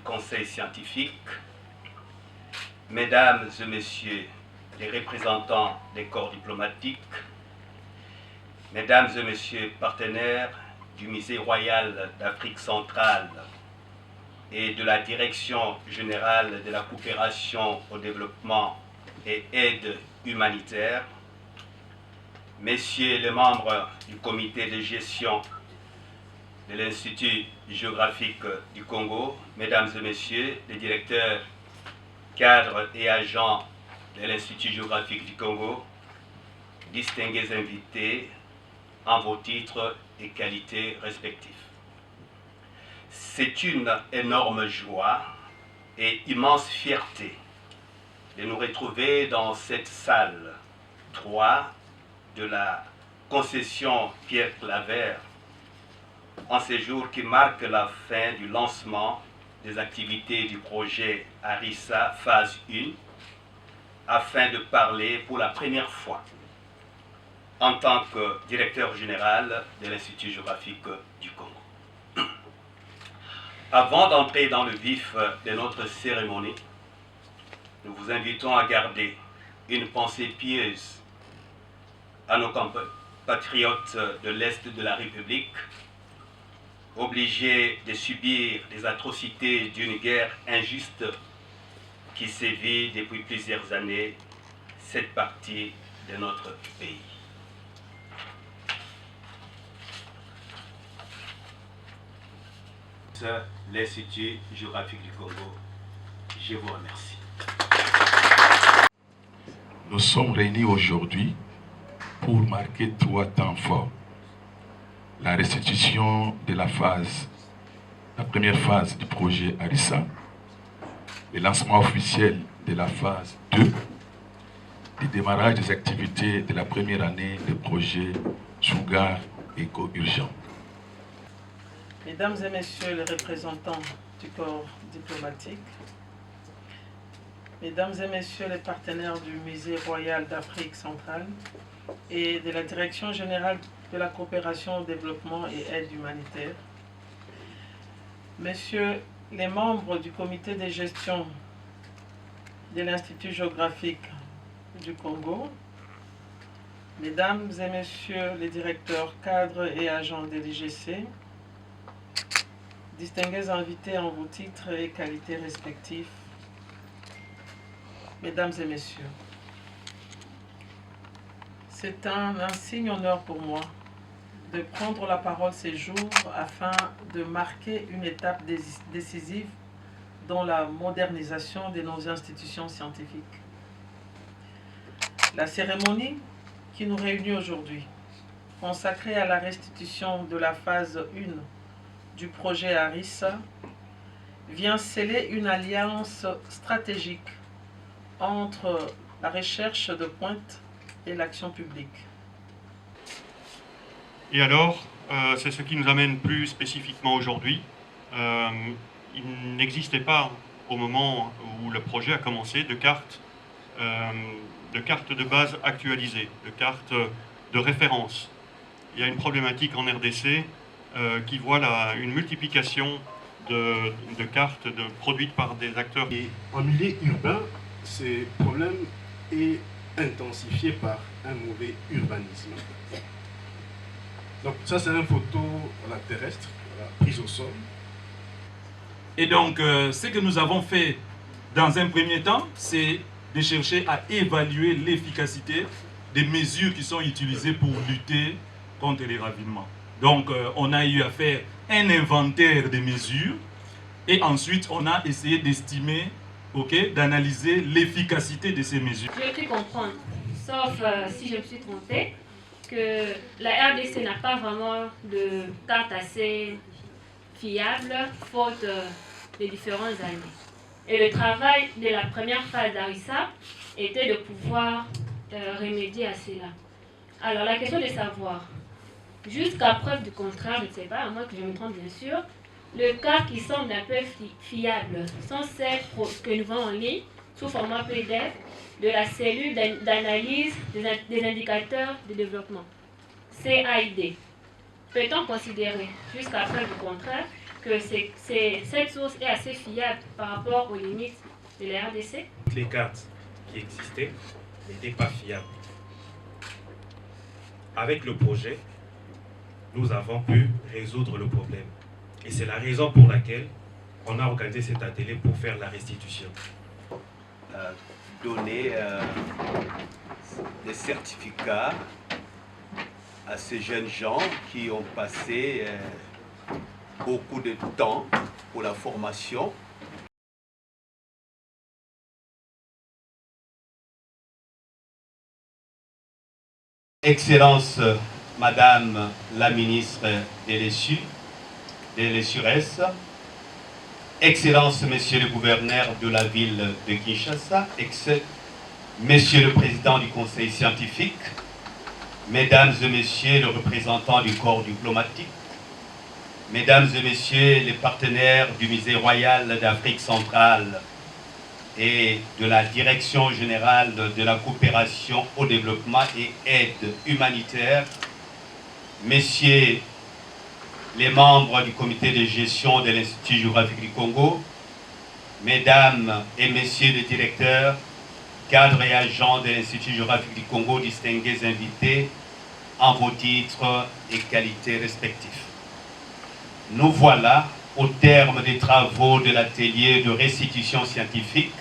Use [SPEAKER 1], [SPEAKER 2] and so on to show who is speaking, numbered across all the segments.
[SPEAKER 1] conseil scientifique, mesdames et messieurs les représentants des corps diplomatiques, mesdames et messieurs partenaires du Musée royal d'Afrique centrale et de la Direction générale de la coopération au développement et aide humanitaire, messieurs les membres du comité de gestion de l'Institut géographique du Congo, mesdames et messieurs les directeurs, cadres et agents de l'Institut géographique du Congo, distingués invités en vos titres et qualités respectifs. C'est une énorme joie et immense fierté de nous retrouver dans cette salle 3 de la concession Pierre Claver en ce jour qui marque la fin du lancement des activités du projet Harissa phase 1 afin de parler pour la première fois en tant que directeur général de l'Institut géographique du Congo. Avant d'entrer dans le vif de notre cérémonie, nous vous invitons à garder une pensée pieuse à nos compatriotes de l'Est de la République, obligés de subir les atrocités d'une guerre injuste qui sévit depuis plusieurs années cette partie de notre pays. L'Institut géographique du Congo, je vous remercie.
[SPEAKER 2] Nous sommes réunis aujourd'hui pour marquer 3 temps forts. La restitution de la première phase du projet Harissa, le lancement officiel de la phase 2, le démarrage des activités de la première année du projet Sugar Éco-Urgent.
[SPEAKER 3] Mesdames et messieurs les représentants du corps diplomatique, mesdames et messieurs les partenaires du Musée royal d'Afrique centrale et de la Direction générale de la coopération au développement et aide humanitaire, messieurs les membres du comité de gestion de l'Institut géographique du Congo, mesdames et messieurs les directeurs, cadres et agents de l'IGC, distingués invités en vos titres et qualités respectifs, mesdames et messieurs, c'est un insigne honneur pour moi de prendre la parole ces jours afin de marquer une étape décisive dans la modernisation de nos institutions scientifiques. La cérémonie qui nous réunit aujourd'hui, consacrée à la restitution de la phase 1 du projet Harissa, vient sceller une alliance stratégique entre la recherche de pointe et l'action publique.
[SPEAKER 4] Et alors, c'est ce qui nous amène plus spécifiquement aujourd'hui. Il n'existait pas, au moment où le projet a commencé, de cartes de base actualisées, de cartes de référence. Il y a une problématique en RDC qui voit une multiplication de cartes produites par des acteurs.
[SPEAKER 5] Et en milieu urbain, ce problème est intensifié par un mauvais urbanisme. Donc ça, c'est une photo terrestre, prise au sol.
[SPEAKER 6] Et donc, ce que nous avons fait dans un premier temps, c'est de chercher à évaluer l'efficacité des mesures qui sont utilisées pour lutter contre les ravinements. Donc, on a eu à faire un inventaire des mesures et ensuite, on a essayé d'estimer, d'analyser l'efficacité de ces mesures.
[SPEAKER 7] J'ai pu comprendre, sauf si je me suis trompée, que la RDC n'a pas vraiment de carte assez fiable, faute des différentes années. Et le travail de la première phase d'Harissa était de pouvoir remédier à cela. Alors la question de savoir, jusqu'à preuve du contraire, je ne sais pas, à moins que je me trompe bien sûr, le cas qui semble un peu fiable sont celles que nous voyons en ligne sous format PDF de la cellule d'analyse des indicateurs de développement, CAID. Peut-on considérer, jusqu'à preuve du contraire, que cette source est assez fiable par rapport aux limites de la RDC?
[SPEAKER 8] Toutes les cartes qui existaient n'étaient pas fiables. Avec le projet, nous avons pu résoudre le problème. Et c'est la raison pour laquelle on a organisé cet atelier pour faire la restitution.
[SPEAKER 1] Donner des certificats à ces jeunes gens qui ont passé beaucoup de temps pour la formation. Excellence, Madame la ministre des l'ESURES, Excellence, Monsieur le gouverneur de la ville de Kinshasa, Monsieur le président du conseil scientifique, Mesdames et Messieurs les représentants du corps diplomatique, Mesdames et Messieurs les partenaires du Musée royal d'Afrique centrale et de la Direction générale de la coopération au développement et aide humanitaire, Messieurs les membres du comité de gestion de l'Institut géographique du Congo, Mesdames et Messieurs les directeurs, cadres et agents de l'Institut géographique du Congo, distingués invités en vos titres et qualités respectifs. Nous voilà au terme des travaux de l'atelier de restitution scientifique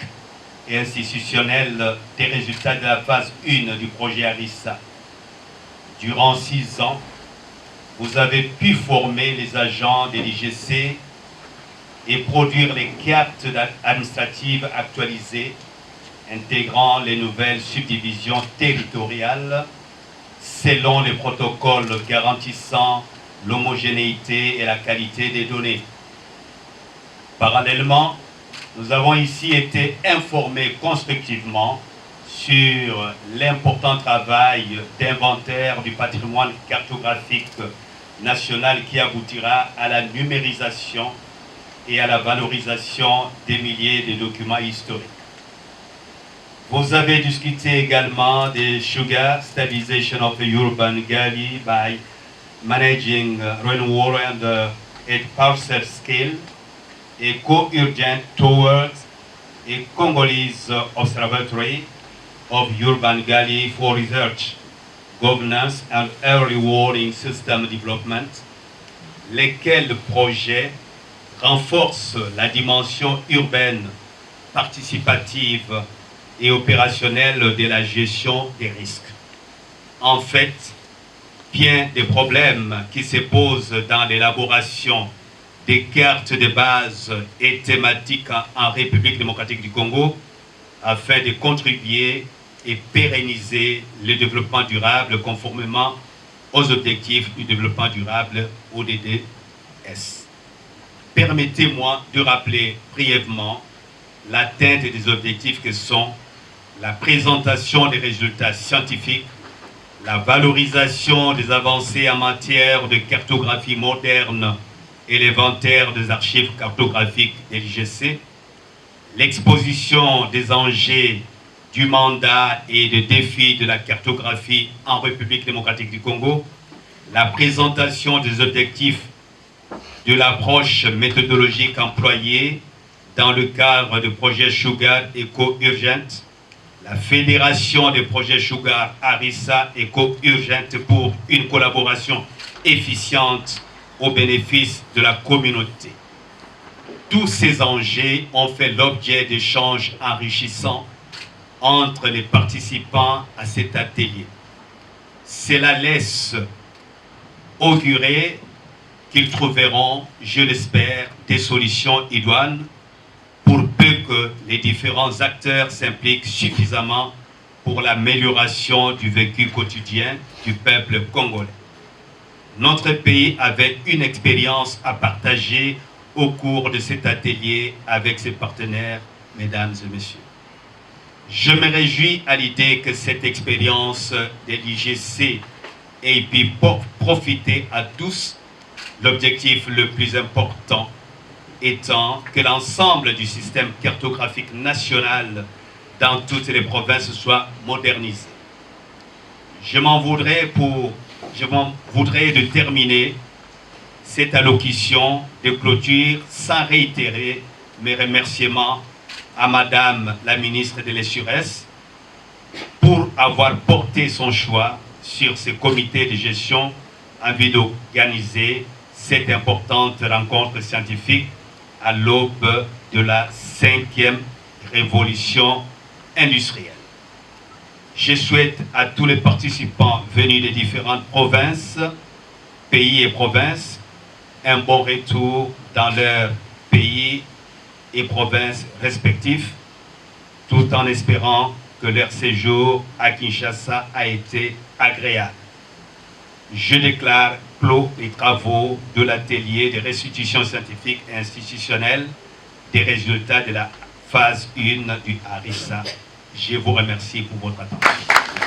[SPEAKER 1] et institutionnelle des résultats de la phase 1 du projet ARISA. Durant 6 ans, vous avez pu former les agents de l'IGC et produire les cartes administratives actualisées intégrant les nouvelles subdivisions territoriales selon les protocoles garantissant l'homogénéité et la qualité des données. Parallèlement, nous avons ici été informés constructivement sur l'important travail d'inventaire du patrimoine cartographique national qui aboutira à la numérisation et à la valorisation des milliers de documents historiques. Vous avez discuté également des Sugar Stabilization of the Urban Gully by managing rainwater and at parcel scale, a co-urgent towards a Congolese Observatory of Urban Gully for research, governance and early warning system development, lesquels projets renforcent la dimension urbaine, participative et opérationnelle de la gestion des risques. En fait, bien des problèmes qui se posent dans l'élaboration des cartes de base et thématiques en République démocratique du Congo afin de contribuer et pérenniser le développement durable conformément aux objectifs du développement durable ODD-S. Permettez-moi de rappeler brièvement l'atteinte des objectifs que sont la présentation des résultats scientifiques, la valorisation des avancées en matière de cartographie moderne et l'inventaire des archives cartographiques de l'IGC, l'exposition des enjeux du mandat et des défis de la cartographie en République démocratique du Congo, la présentation des objectifs de l'approche méthodologique employée dans le cadre du projet Sugar Eco-Urgent, la fédération des projets Sugar ARISA Eco-Urgent pour une collaboration efficiente au bénéfice de la communauté. Tous ces enjeux ont fait l'objet d'échanges enrichissants entre les participants à cet atelier. Cela laisse augurer qu'ils trouveront, je l'espère, des solutions idoines pour peu que les différents acteurs s'impliquent suffisamment pour l'amélioration du vécu quotidien du peuple congolais. Notre pays avait une expérience à partager au cours de cet atelier avec ses partenaires, mesdames et messieurs. Je me réjouis à l'idée que cette expérience de l'IGC ait pu profiter à tous, l'objectif le plus important étant que l'ensemble du système cartographique national dans toutes les provinces soit modernisé. Je m'en voudrais de terminer cette allocution de clôture sans réitérer mes remerciements à Madame la ministre de l'Essuresse pour avoir porté son choix sur ce comité de gestion en vue d'organiser cette importante rencontre scientifique à l'aube de la 5e révolution industrielle. Je souhaite à tous les participants venus des différentes provinces, pays et provinces, un bon retour dans leur pays et provinces respectifs, tout en espérant que leur séjour à Kinshasa a été agréable. Je déclare clos les travaux de l'atelier de restitution scientifique et institutionnelle des résultats de la phase 1 du Harissa. Je vous remercie pour votre attention.